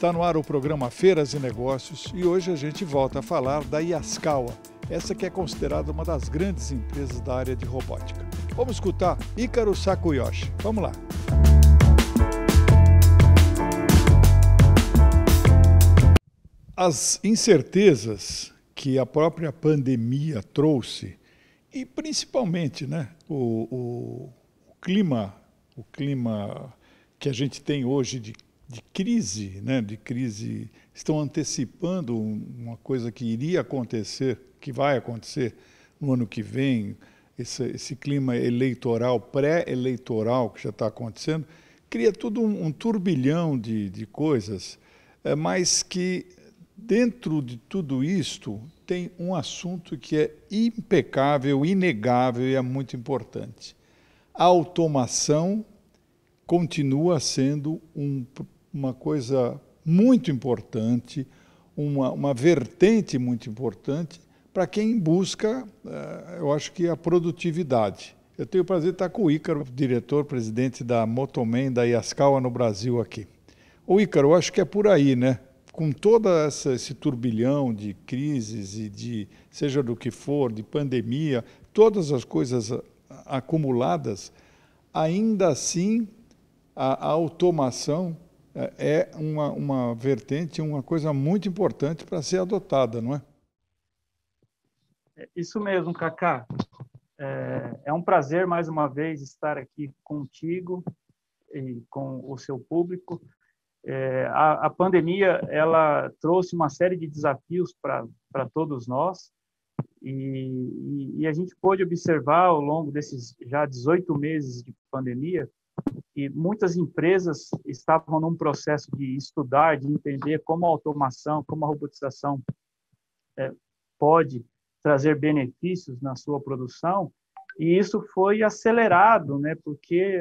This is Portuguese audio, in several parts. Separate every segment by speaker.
Speaker 1: Está no ar o programa Feiras e Negócios e hoje a gente volta a falar da Yaskawa, essa que é considerada uma das grandes empresas da área de robótica. Vamos escutar Ícaro Sakuyoshi. Vamos lá. As incertezas que a própria pandemia trouxe e principalmente, o clima que a gente tem hoje de crise, estão antecipando uma coisa que iria acontecer, que vai acontecer no ano que vem, esse clima eleitoral, pré-eleitoral que já está acontecendo, cria tudo um turbilhão de coisas, mas que dentro de tudo isto tem um assunto que é impecável, inegável e é muito importante. A automação continua sendo uma coisa muito importante, uma vertente muito importante para quem busca, eu acho que a produtividade. Eu tenho o prazer de estar com o Ícaro, diretor-presidente da Motoman, da Yaskawa no Brasil aqui. O Ícaro, eu acho que é por aí, né? Com todo esse turbilhão de crises e seja do que for, de pandemia, todas as coisas acumuladas, ainda assim a automação é uma vertente, uma coisa muito importante para ser adotada, não é?
Speaker 2: Isso mesmo, Cacá. É um prazer, mais uma vez, estar aqui contigo e com o seu público. A pandemia ela trouxe uma série de desafios para todos nós e a gente pôde observar ao longo desses já 18 meses de pandemia que muitas empresas estavam num processo de estudar, de entender como a automação, como a robotização pode trazer benefícios na sua produção, e isso foi acelerado, né, porque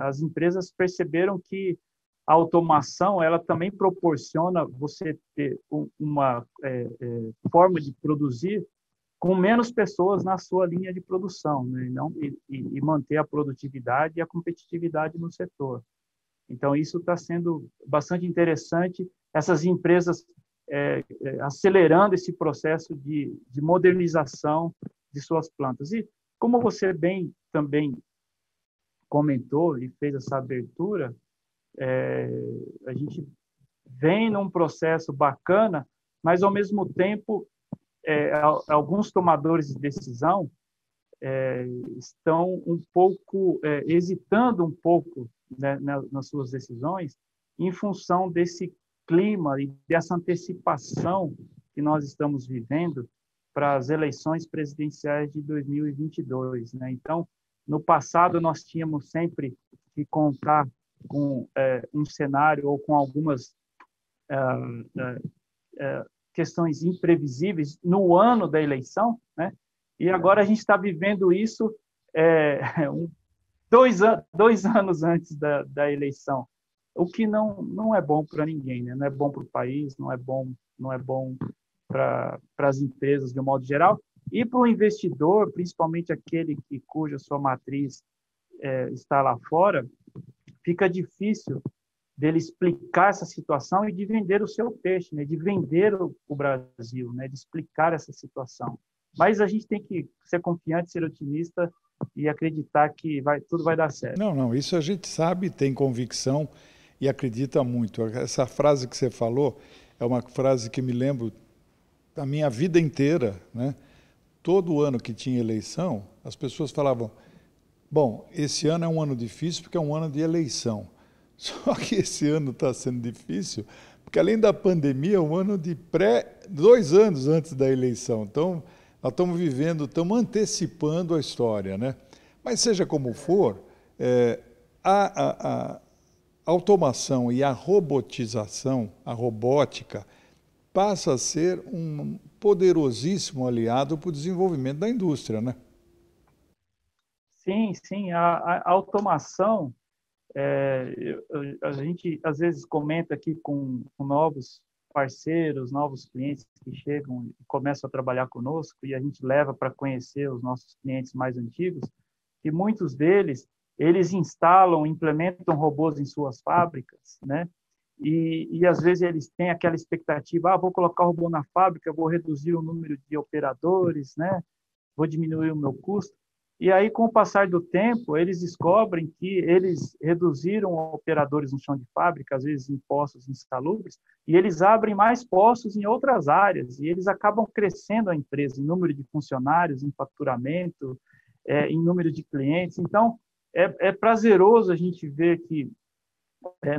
Speaker 2: as empresas perceberam que a automação ela também proporciona você ter uma forma de produzir com menos pessoas na sua linha de produção, né, e manter a produtividade e a competitividade no setor. Então, isso está sendo bastante interessante, essas empresas acelerando esse processo de modernização de suas plantas. E, como você bem também comentou e fez essa abertura, a gente vem num processo bacana, mas, ao mesmo tempo, alguns tomadores de decisão estão um pouco, hesitando um pouco, né, nas suas decisões, em função desse clima e dessa antecipação que nós estamos vivendo para as eleições presidenciais de 2022, né? Então, no passado, nós tínhamos sempre que contar com um cenário ou com algumas questões imprevisíveis no ano da eleição, né? E agora a gente está vivendo isso 2 anos antes da eleição, o que não é bom para ninguém, né? Não é bom para o país, não é bom para as empresas de um modo geral, e para o investidor, principalmente aquele cuja sua matriz está lá fora, fica difícil dele explicar essa situação e de vender o seu peixe, né? De vender o Brasil, né? De explicar essa situação. Mas a gente tem que ser confiante, ser otimista e acreditar que tudo vai dar certo.
Speaker 1: Não, isso a gente sabe, tem convicção e acredita muito. Essa frase que você falou é uma frase que me lembro da minha vida inteira, né? Todo ano que tinha eleição, as pessoas falavam, bom, esse ano é um ano difícil porque é um ano de eleição. Só que esse ano está sendo difícil porque, além da pandemia, é um ano de 2 anos antes da eleição. Então, nós estamos antecipando a história, né? Mas, seja como for, a automação e a robotização, a robótica, passa a ser um poderosíssimo aliado para o desenvolvimento da indústria, né?
Speaker 2: Sim. A automação, a gente às vezes comenta aqui com novos parceiros, novos clientes que chegam e começam a trabalhar conosco, e a gente leva para conhecer os nossos clientes mais antigos, e muitos deles, eles instalam, implementam robôs em suas fábricas, né? e às vezes eles têm aquela expectativa, vou colocar o robô na fábrica, vou reduzir o número de operadores, né? Vou diminuir o meu custo. E aí, com o passar do tempo, eles descobrem que eles reduziram operadores no chão de fábrica, às vezes em postos insalubres, e eles abrem mais postos em outras áreas, e eles acabam crescendo a empresa em número de funcionários, em faturamento, em número de clientes. Então, é prazeroso a gente ver que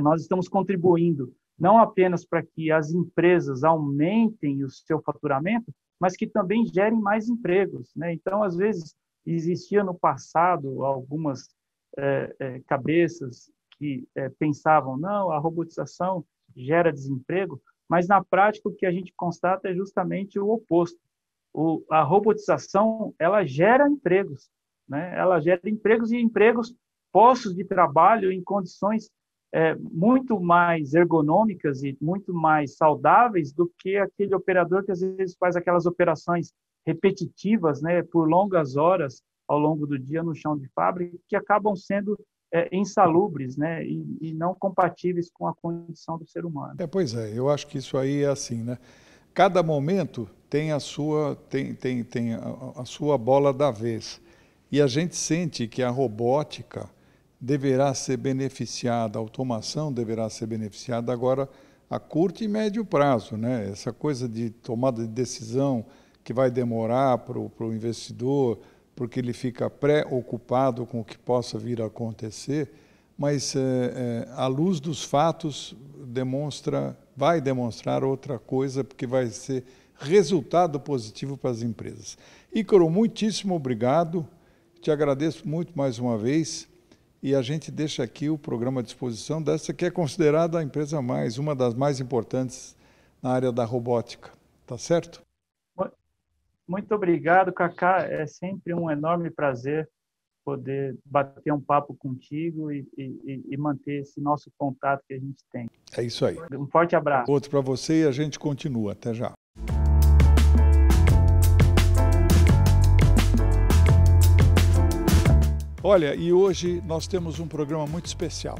Speaker 2: nós estamos contribuindo não apenas para que as empresas aumentem o seu faturamento, mas que também gerem mais empregos, né? Então, às vezes, existia no passado algumas cabeças que pensavam, não, a robotização gera desemprego, mas na prática o que a gente constata é justamente o oposto. A robotização, ela gera empregos, né? Ela gera empregos e empregos, postos de trabalho em condições muito mais ergonômicas e muito mais saudáveis do que aquele operador que às vezes faz aquelas operações repetitivas, né, por longas horas ao longo do dia no chão de fábrica, que acabam sendo insalubres, né, e não compatíveis com a condição do ser humano.
Speaker 1: Pois é, eu acho que isso aí é assim, né? Cada momento tem a sua bola da vez. E a gente sente que a robótica deverá ser beneficiada, a automação deverá ser beneficiada agora a curto e médio prazo, né? Essa coisa de tomada de decisão que vai demorar para o investidor, porque ele fica preocupado com o que possa vir a acontecer, mas à luz dos fatos vai demonstrar outra coisa, porque vai ser resultado positivo para as empresas. Ícaro, muitíssimo obrigado, te agradeço muito mais uma vez. E a gente deixa aqui o programa à disposição dessa que é considerada a empresa uma das mais importantes na área da robótica. Tá certo?
Speaker 2: Muito obrigado, Cacá. É sempre um enorme prazer poder bater um papo contigo e manter esse nosso contato que a gente tem.
Speaker 1: É isso aí.
Speaker 2: Um forte abraço.
Speaker 1: Outro para você e a gente continua. Até já. Olha, e hoje nós temos um programa muito especial,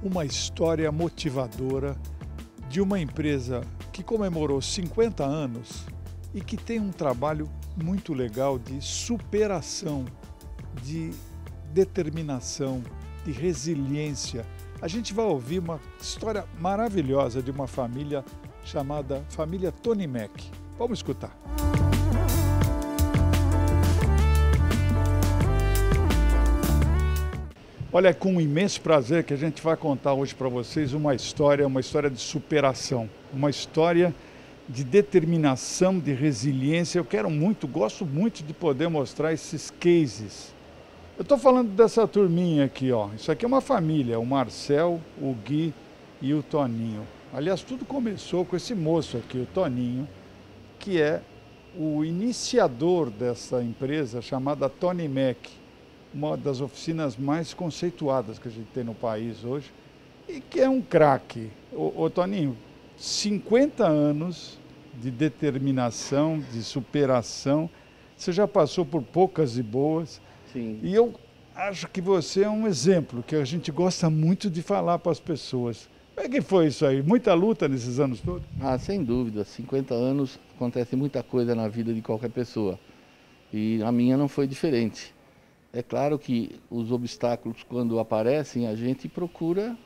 Speaker 1: uma história motivadora de uma empresa que comemorou 50 anos e que tem um trabalho muito legal de superação, de determinação, de resiliência. A gente vai ouvir uma história maravilhosa de uma família chamada família Tony Mac. Vamos escutar. Olha, é com um imenso prazer que a gente vai contar hoje para vocês uma história de superação, uma história de determinação, de resiliência. Gosto muito de poder mostrar esses cases. Eu estou falando dessa turminha aqui, ó. Isso aqui é uma família, o Marcel, o Gui e o Toninho. Aliás, tudo começou com esse moço aqui, o Toninho, que é o iniciador dessa empresa chamada Tony Mac, uma das oficinas mais conceituadas que a gente tem no país hoje, e que é um craque. Ô Toninho, 50 anos de determinação, de superação, você já passou por poucas e boas.
Speaker 3: Sim.
Speaker 1: E eu acho que você é um exemplo, que a gente gosta muito de falar para as pessoas. Como é que foi isso aí? Muita luta nesses anos todos?
Speaker 3: Sem dúvida. 50 anos acontece muita coisa na vida de qualquer pessoa. E a minha não foi diferente. É claro que os obstáculos, quando aparecem, a gente procura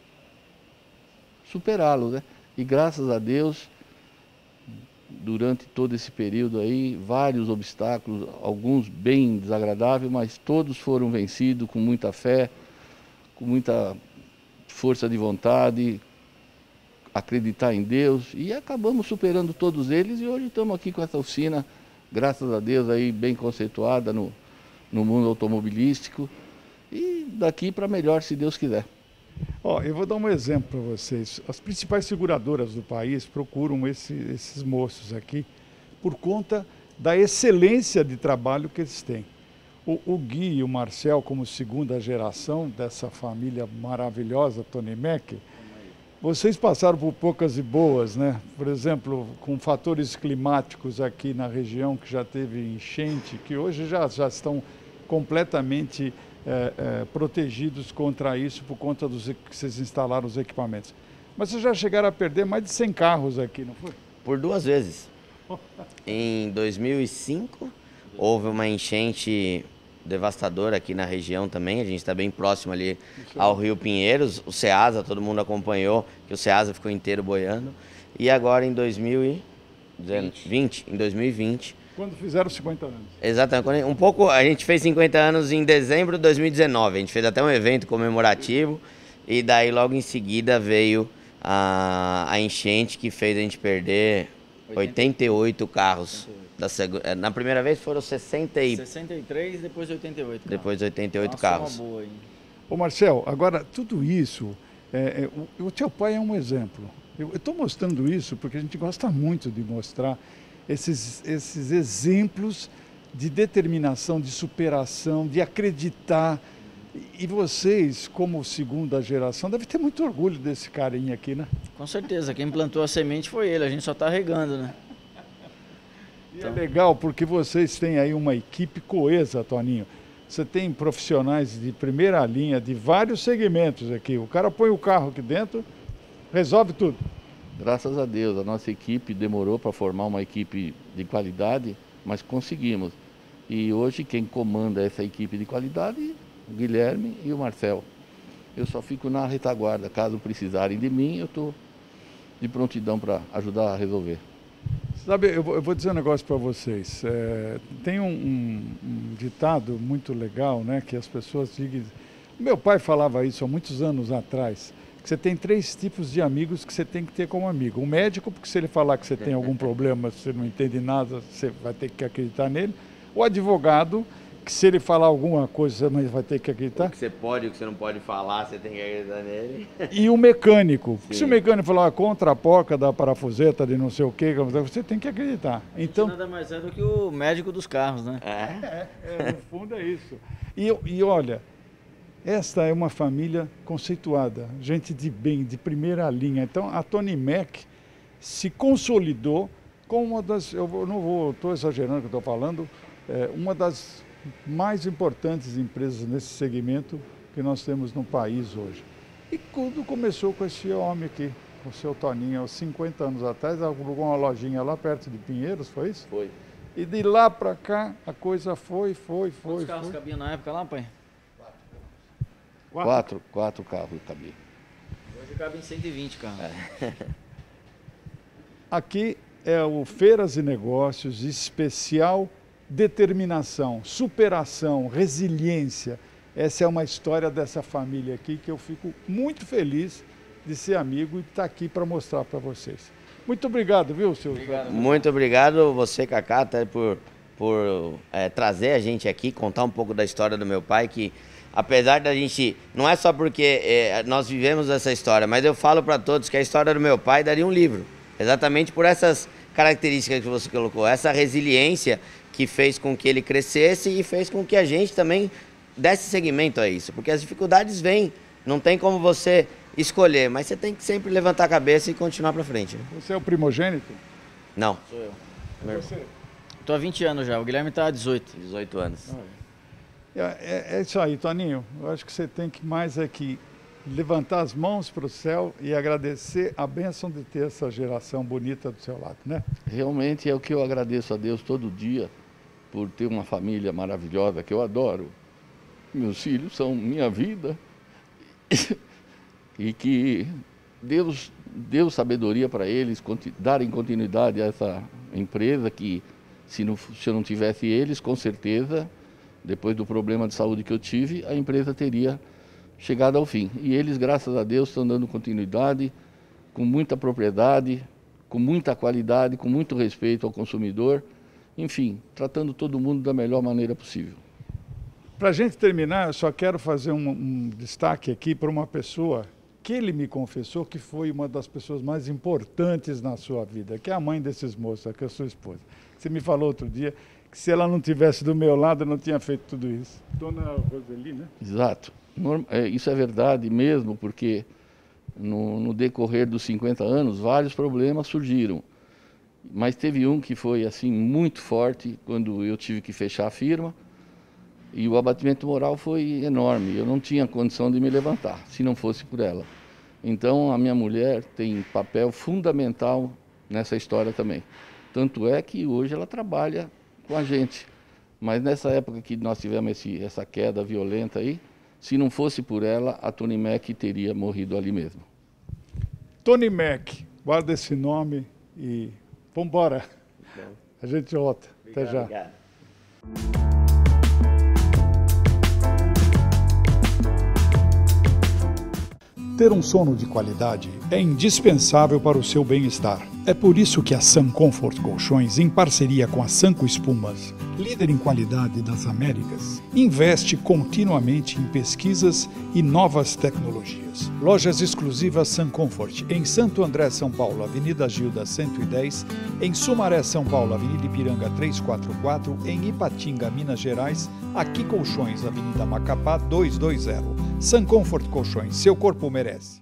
Speaker 3: superá-los, né? E graças a Deus, durante todo esse período aí, vários obstáculos, alguns bem desagradáveis, mas todos foram vencidos com muita fé, com muita força de vontade, acreditar em Deus, e acabamos superando todos eles, e hoje estamos aqui com essa oficina, graças a Deus, aí bem conceituada no mundo automobilístico, e daqui para melhor, se Deus quiser.
Speaker 1: Eu vou dar um exemplo para vocês. As principais seguradoras do país procuram esses moços aqui por conta da excelência de trabalho que eles têm. O Gui e o Marcel, como segunda geração dessa família maravilhosa, Tony Mac, vocês passaram por poucas e boas, né? Por exemplo, com fatores climáticos aqui na região, que já teve enchente, que hoje já estão completamente protegidos contra isso por conta que vocês instalaram os equipamentos. Mas vocês já chegaram a perder mais de 100 carros aqui, não foi?
Speaker 4: Por 2 vezes. Em 2005, houve uma enchente devastadora aqui na região também. A gente está bem próximo ali ao Rio Pinheiros. O Ceasa, todo mundo acompanhou, que o Ceasa ficou inteiro boiando. E agora em 2020,
Speaker 1: quando fizeram 50 anos.
Speaker 4: Exatamente. Um pouco, a gente fez 50 anos em dezembro de 2019. A gente fez até um evento comemorativo. E daí logo em seguida veio a enchente que fez a gente perder 88 carros. Na primeira vez foram
Speaker 5: 63, depois 88 carros.
Speaker 4: Depois 88 carros.
Speaker 5: Boa, hein?
Speaker 1: Ô Marcel, agora tudo isso, o teu pai é um exemplo. Eu estou mostrando isso porque a gente gosta muito de mostrar esses exemplos de determinação, de superação, de acreditar. E vocês, como segunda geração, devem ter muito orgulho desse carinha aqui, né?
Speaker 5: Com certeza, quem plantou a semente foi ele, a gente só está regando, né?
Speaker 1: E é legal porque vocês têm aí uma equipe coesa, Toninho. Você tem profissionais de primeira linha, de vários segmentos aqui. O cara põe o carro aqui dentro, resolve tudo.
Speaker 3: Graças a Deus, a nossa equipe demorou para formar uma equipe de qualidade, mas conseguimos. E hoje quem comanda essa equipe de qualidade, o Guilherme e o Marcel. Eu só fico na retaguarda, caso precisarem de mim, eu estou de prontidão para ajudar a resolver.
Speaker 1: Sabe, eu vou dizer um negócio para vocês. Tem um ditado muito legal, né, que as pessoas dizem. Meu pai falava isso há muitos anos atrás, que você tem 3 tipos de amigos que você tem que ter como amigo. Um médico, porque se ele falar que você tem algum problema, você não entende nada, você vai ter que acreditar nele. O advogado, que se ele falar alguma coisa, você vai ter que acreditar.
Speaker 4: O que você pode e o que você não pode falar, você tem que acreditar nele.
Speaker 1: E o mecânico. Porque se o mecânico falar contra a porca da parafuseta de não sei o que, você tem que acreditar. Então,
Speaker 5: nada mais é do que o médico dos carros, né?
Speaker 1: No fundo é isso. E olha, esta é uma família conceituada, gente de bem, de primeira linha. Então a Tony Mac se consolidou como uma das, estou exagerando o que estou falando, uma das mais importantes empresas nesse segmento que nós temos no país hoje. E tudo começou com esse homem aqui, com o seu Toninho, há 50 anos atrás, alugou uma lojinha lá perto de Pinheiros, foi isso?
Speaker 4: Foi.
Speaker 1: E de lá para cá a coisa foi.
Speaker 5: Quantos carros cabiam na época lá, pai?
Speaker 3: 4 carros cabiam.
Speaker 5: Hoje cabem 120 carros.
Speaker 1: Aqui é o Feiras e Negócios especial determinação, superação, resiliência. Essa é uma história dessa família aqui que eu fico muito feliz de ser amigo e estar aqui para mostrar para vocês. Muito obrigado, viu, seu?
Speaker 4: Muito obrigado você, Cacá, até por trazer a gente aqui, contar um pouco da história do meu pai, que apesar da gente, não é só porque nós vivemos essa história, mas eu falo para todos que a história do meu pai daria um livro, exatamente por essas características que você colocou, essa resiliência que fez com que ele crescesse e fez com que a gente também desse seguimento a isso, porque as dificuldades vêm, não tem como você escolher, mas você tem que sempre levantar a cabeça e continuar para frente.
Speaker 1: Você é o primogênito?
Speaker 4: Não.
Speaker 5: Sou eu.
Speaker 1: Você?
Speaker 5: Tô há 20 anos já, o Guilherme tá há 18.
Speaker 4: 18 anos.
Speaker 1: É isso aí, Toninho. Eu acho que você tem que mais aqui levantar as mãos para o céu e agradecer a bênção de ter essa geração bonita do seu lado, né?
Speaker 3: Realmente é o que eu agradeço a Deus todo dia, por ter uma família maravilhosa que eu adoro. Meus filhos são minha vida e que Deus deu sabedoria para eles darem continuidade a essa empresa que, se eu não tivesse eles, com certeza, depois do problema de saúde que eu tive, a empresa teria chegado ao fim. E eles, graças a Deus, estão dando continuidade com muita propriedade, com muita qualidade, com muito respeito ao consumidor, enfim, tratando todo mundo da melhor maneira possível.
Speaker 1: Para a gente terminar, eu só quero fazer um destaque aqui para uma pessoa que ele me confessou que foi uma das pessoas mais importantes na sua vida, que é a mãe desses moços, que é a sua esposa. Você me falou outro dia que se ela não tivesse do meu lado, eu não tinha feito tudo isso. Dona Roseli, né?
Speaker 3: Exato. Isso é verdade mesmo, porque no decorrer dos 50 anos, vários problemas surgiram. Mas teve um que foi assim muito forte, quando eu tive que fechar a firma, e o abatimento moral foi enorme. Eu não tinha condição de me levantar, se não fosse por ela. Então, a minha mulher tem papel fundamental nessa história também. Tanto é que hoje ela trabalha com a gente. Mas nessa época que nós tivemos essa queda violenta aí, se não fosse por ela, a Tony Mac teria morrido ali mesmo.
Speaker 1: Tony Mac, guarda esse nome e vamos embora. A gente volta. Até já.
Speaker 4: Obrigado.
Speaker 1: Ter um sono de qualidade é indispensável para o seu bem-estar. É por isso que a Sun Comfort Colchões, em parceria com a Sanco Espumas, líder em qualidade das Américas, investe continuamente em pesquisas e novas tecnologias. Lojas exclusivas Sun Comfort em Santo André, São Paulo, Avenida Gilda 110, em Sumaré, São Paulo, Avenida Ipiranga 344, em Ipatinga, Minas Gerais, aqui Colchões, Avenida Macapá 220. Sun Comfort Colchões, seu corpo merece.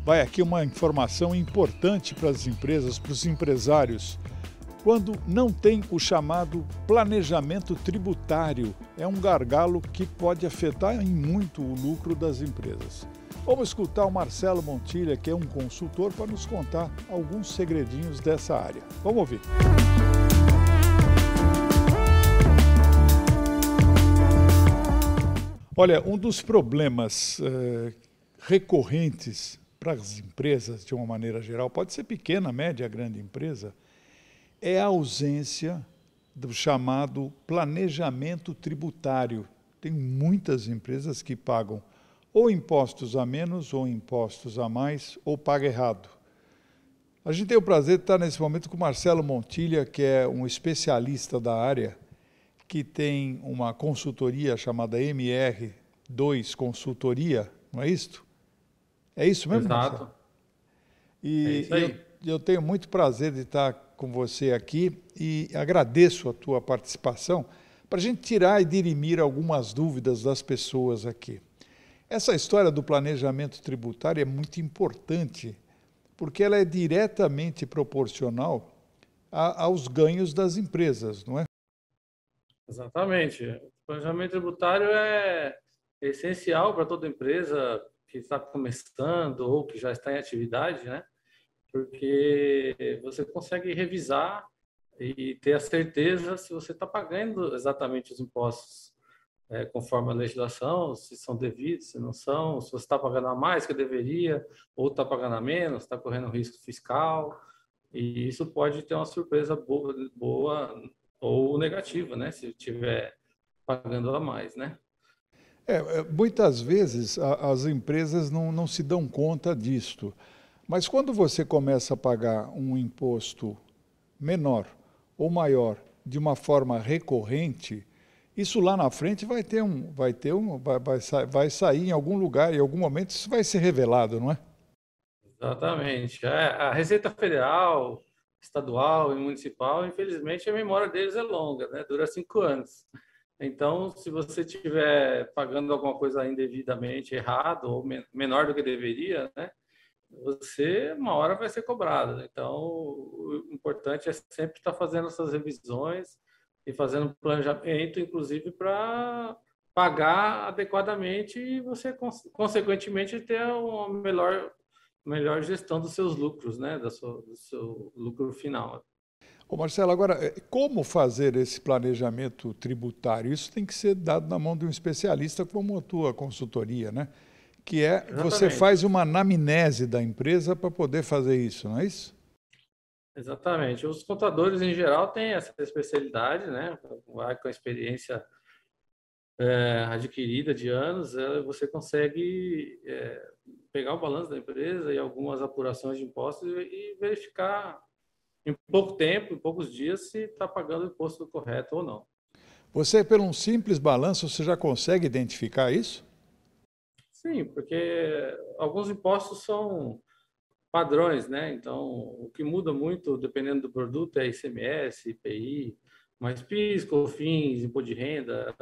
Speaker 1: Vai aqui uma informação importante para as empresas, para os empresários. Quando não tem o chamado planejamento tributário, é um gargalo que pode afetar em muito o lucro das empresas. Vamos escutar o Marcelo Montilha, que é um consultor, para nos contar alguns segredinhos dessa área. Vamos ouvir. Olha, um dos problemas recorrentes para as empresas, de uma maneira geral, pode ser pequena, média, grande empresa, é a ausência do chamado planejamento tributário. Tem muitas empresas que pagam ou impostos a menos, ou impostos a mais, ou paga errado. A gente tem o prazer de estar nesse momento com o Marcelo Montilha, que é um especialista da área, que tem uma consultoria chamada MR2 Consultoria, não é isso? É isso mesmo?
Speaker 6: Exato.
Speaker 1: Marcelo? E
Speaker 6: é isso aí.
Speaker 1: eu tenho muito prazer de estar com você aqui e agradeço a tua participação para a gente tirar e dirimir algumas dúvidas das pessoas aqui. Essa história do planejamento tributário é muito importante porque ela é diretamente proporcional aos ganhos das empresas, não é?
Speaker 6: Exatamente. O planejamento tributário é essencial para toda empresa que está começando ou que já está em atividade, né? Porque você consegue revisar e ter a certeza se você está pagando exatamente os impostos conforme a legislação, se são devidos, se não são, se você está pagando a mais que deveria, ou está pagando a menos, está correndo risco fiscal, e isso pode ter uma surpresa boa ou negativa, né? Se estiver pagando a mais, né?
Speaker 1: Muitas vezes as empresas não se dão conta disto, mas quando você começa a pagar um imposto menor ou maior de uma forma recorrente, isso lá na frente vai sair em algum lugar, em algum momento isso vai ser revelado, não é?
Speaker 6: Exatamente. A Receita Federal, estadual e municipal, infelizmente, a memória deles é longa, né? Dura 5 anos. Então, se você estiver pagando alguma coisa indevidamente errado ou menor do que deveria, né? Você, uma hora, vai ser cobrado. Então, o importante é sempre estar fazendo essas revisões e fazendo planejamento, inclusive, para pagar adequadamente e você, consequentemente, ter uma melhor gestão dos seus lucros, né? Do seu lucro final.
Speaker 1: Ô Marcelo, agora, como fazer esse planejamento tributário? Isso tem que ser dado na mão de um especialista como a tua consultoria, né? Que é,
Speaker 6: Exatamente.
Speaker 1: Você faz uma anamnese da empresa para poder fazer isso, não é isso?
Speaker 6: Exatamente. Os contadores, em geral, têm essa especialidade, né? Vai com a experiência adquirida de anos, você consegue pegar o balanço da empresa e algumas apurações de impostos e verificar em pouco tempo, em poucos dias, se está pagando o imposto correto ou não.
Speaker 1: Você, pelo um simples balanço, você já consegue identificar isso?
Speaker 6: Sim, porque alguns impostos são padrões, né? Então, o que muda muito, dependendo do produto, é ICMS, IPI, mas PIS, COFINS, imposto de renda,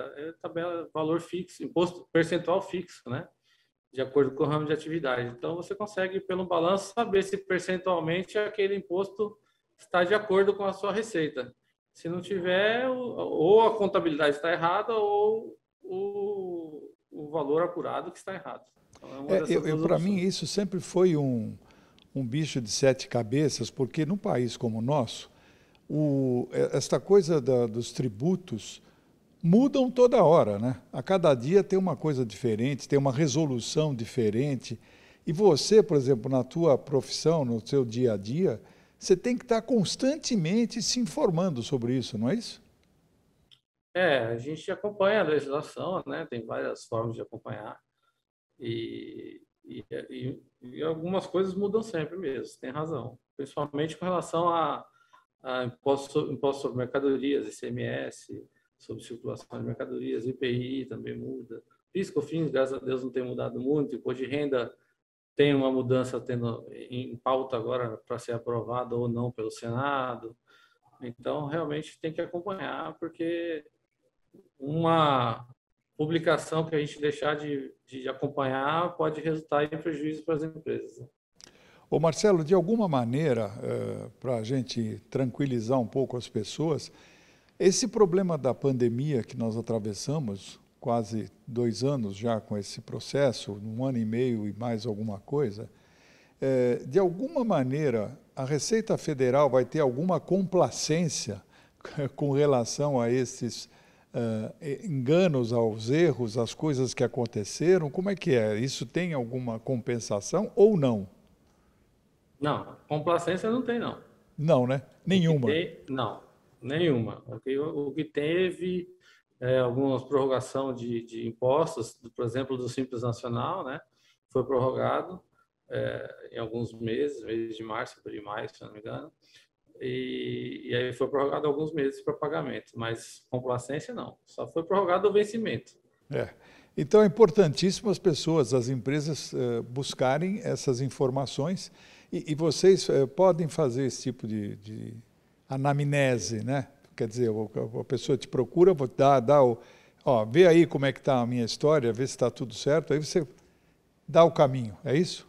Speaker 6: tabela, valor fixo, imposto percentual fixo, né? De acordo com o ramo de atividade. Então, você consegue, pelo balanço, saber se percentualmente aquele imposto está de acordo com a sua receita. Se não tiver, ou a contabilidade está errada ou o valor apurado que está errado. Então,
Speaker 1: para mim, isso sempre foi um bicho de 7 cabeças, porque num país como o nosso, esta coisa dos tributos mudam toda hora, né? A cada dia tem uma coisa diferente, tem uma resolução diferente. E você, por exemplo, na tua profissão, no seu dia a dia, você tem que estar constantemente se informando sobre isso, não é isso?
Speaker 6: a gente acompanha a legislação, né? Tem várias formas de acompanhar. E algumas coisas mudam sempre mesmo, tem razão. Principalmente com relação a imposto sobre mercadorias, ICMS, sobre circulação de mercadorias, IPI também muda. PIS, COFINS, graças a Deus, não tem mudado muito. Imposto de renda tem uma mudança tendo em pauta agora para ser aprovada ou não pelo Senado. Então, realmente tem que acompanhar, porque uma publicação que a gente deixar de acompanhar pode resultar em prejuízo para as empresas.
Speaker 1: Ô Marcelo, de alguma maneira, para a gente tranquilizar um pouco as pessoas, esse problema da pandemia que nós atravessamos, quase 2 anos já com esse processo, 1 ano e meio e mais alguma coisa, de alguma maneira a Receita Federal vai ter alguma complacência com relação a esses enganos, aos erros, às coisas que aconteceram? Como é que é? Isso tem alguma compensação ou não?
Speaker 6: Não, complacência não tem, não.
Speaker 1: Não, né? Nenhuma.
Speaker 6: Não, nenhuma. O que teve algumas prorrogação de impostos, por exemplo, do Simples Nacional, né? Foi prorrogado em alguns meses, mês de março, abril e maio, se não me engano. E aí foi prorrogado alguns meses para pagamento, mas complacência não, só foi prorrogado o vencimento.
Speaker 1: Então é importantíssimo as pessoas, as empresas buscarem essas informações e vocês podem fazer esse tipo de anamnese, né? Quer dizer, a pessoa te procura, vou vê aí como é que está a minha história, vê se está tudo certo, aí você dá o caminho, é isso?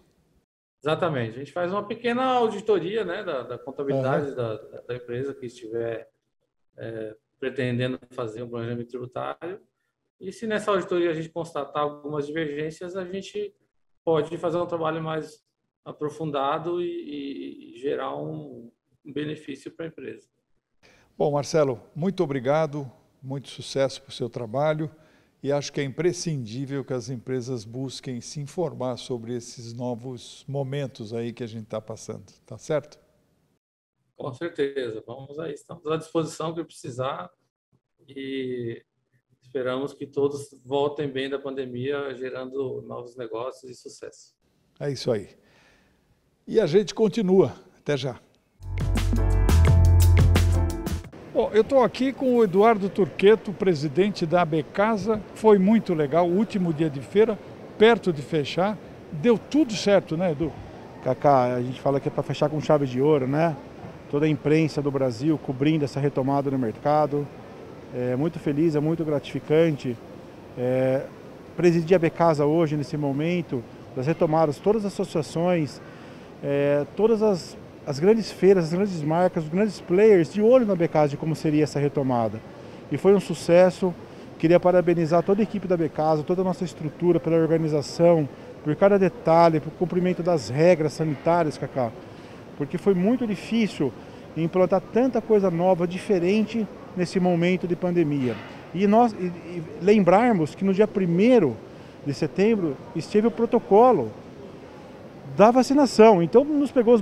Speaker 6: Exatamente. A gente faz uma pequena auditoria, né, da contabilidade da empresa que estiver pretendendo fazer um planejamento tributário. E se nessa auditoria a gente constatar algumas divergências, a gente pode fazer um trabalho mais aprofundado e gerar um benefício para a empresa.
Speaker 1: Bom, Marcelo, muito obrigado, muito sucesso para o seu trabalho. E acho que é imprescindível que as empresas busquem se informar sobre esses novos momentos aí que a gente está passando, tá certo?
Speaker 6: Com certeza, vamos aí, estamos à disposição que precisar e esperamos que todos voltem bem da pandemia, gerando novos negócios e sucesso.
Speaker 1: É isso aí. E a gente continua. Até já. Bom, eu estou aqui com o Eduardo Turqueto, presidente da Abecasa. Foi muito legal, o último dia de feira, perto de fechar. Deu tudo certo, né, Edu?
Speaker 7: Cacá, a gente fala que é para fechar com chave de ouro, né? Toda a imprensa do Brasil cobrindo essa retomada no mercado. É muito feliz, é muito gratificante. Presidir a Abecasa hoje, nesse momento, das retomadas, todas as associações, todas as grandes feiras, as grandes marcas, os grandes players de olho na Abecasa de como seria essa retomada. E foi um sucesso. Queria parabenizar toda a equipe da Abecasa, toda a nossa estrutura, pela organização, por cada detalhe, por cumprimento das regras sanitárias, Cacá. Porque foi muito difícil implantar tanta coisa nova, diferente nesse momento de pandemia. E nós lembrarmos que no dia 1º de setembro esteve o protocolo da vacinação. Então nos pegou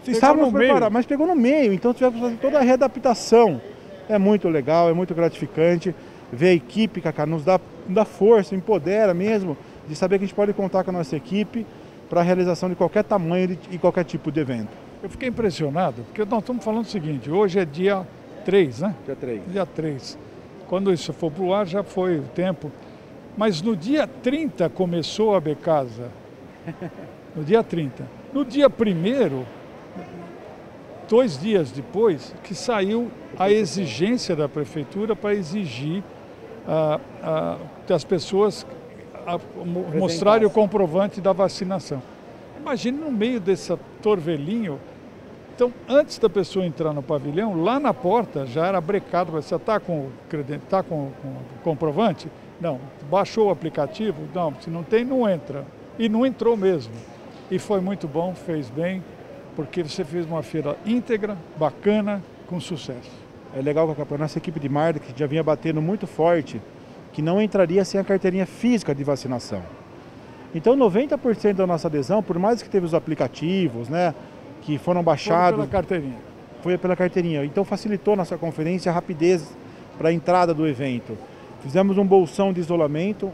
Speaker 7: estávamos preparados, mas pegou no meio, então tivemos que fazer toda a readaptação. É muito legal, é muito gratificante ver a equipe, Cacá, nos dá força, empodera mesmo, de saber que a gente pode contar com a nossa equipe para a realização de qualquer tamanho e qualquer tipo de evento.
Speaker 1: Eu fiquei impressionado, porque nós estamos falando o seguinte, hoje é dia 3, né?
Speaker 7: Dia 3.
Speaker 1: Dia 3. Quando isso for para o ar, já foi o tempo. Mas no dia 30 começou a Abecasa. No dia 30. No dia 1º, 2 dias depois, que saiu a exigência da prefeitura para exigir das pessoas mostrarem o comprovante da vacinação. Imagine no meio desse torvelinho, Então, antes da pessoa entrar no pavilhão, lá na porta já era brecado. Você está com comprovante? Não. Baixou o aplicativo? Não. Se não tem, não entra. E não entrou mesmo. E foi muito bom, fez bem, porque você fez uma feira íntegra, bacana, com sucesso.
Speaker 7: É legal que a nossa equipe de marketing já vinha batendo muito forte que não entraria sem a carteirinha física de vacinação. Então 90% da nossa adesão, por mais que teve os aplicativos, né, que foram baixados...
Speaker 1: Foi pela carteirinha.
Speaker 7: Foi pela carteirinha. Então facilitou nossa conferência a rapidez para a entrada do evento. Fizemos um bolsão de isolamento,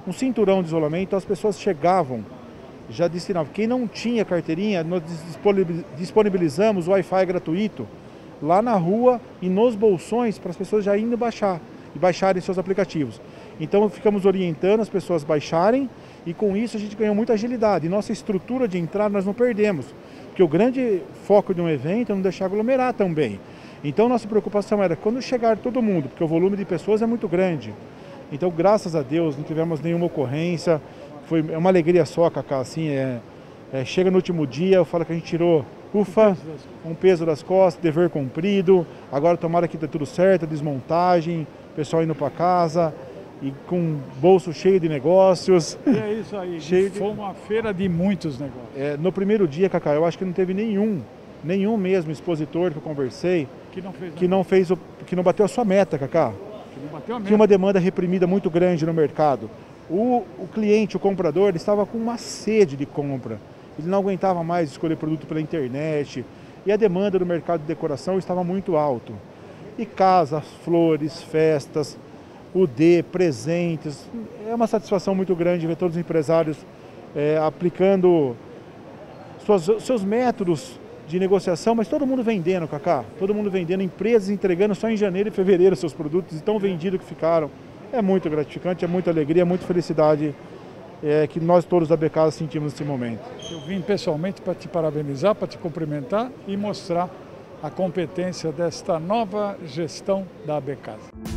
Speaker 7: um cinturão de isolamento, as pessoas chegavam, já destinavam. Quem não tinha carteirinha, nós disponibilizamos o Wi-Fi gratuito lá na rua e nos bolsões para as pessoas já indo baixar e baixarem seus aplicativos. Então ficamos orientando as pessoas a baixarem e com isso a gente ganhou muita agilidade. E nossa estrutura de entrada nós não perdemos, porque o grande foco de um evento é não deixar aglomerar também. Então nossa preocupação era quando chegar todo mundo, porque o volume de pessoas é muito grande. Então graças a Deus não tivemos nenhuma ocorrência, foi uma alegria só, Cacá, assim, chega no último dia, eu falo que a gente tirou, ufa, um peso das costas, dever cumprido, agora tomara que dê tudo certo, desmontagem, pessoal indo para casa e com bolso cheio de negócios.
Speaker 1: E é isso aí, foi uma feira de muitos negócios.
Speaker 7: No primeiro dia, Cacá, eu acho que não teve nenhum mesmo expositor que eu conversei que não bateu a sua meta, Cacá.
Speaker 1: Que não bateu a meta.
Speaker 7: Tinha uma demanda reprimida muito grande no mercado. O cliente, o comprador, ele estava com uma sede de compra. Ele não aguentava mais escolher produto pela internet. E a demanda do mercado de decoração estava muito alto. E casas, flores, festas, presentes. É uma satisfação muito grande ver todos os empresários aplicando seus métodos de negociação, mas todo mundo vendendo, Cacá. Todo mundo vendendo, empresas entregando só em janeiro e fevereiro seus produtos, tão vendidos que ficaram. É muito gratificante, é muita alegria, é muita felicidade que nós todos da Becasa sentimos nesse momento.
Speaker 1: Eu vim pessoalmente para te parabenizar, para te cumprimentar e mostrar a competência desta nova gestão da Becasa.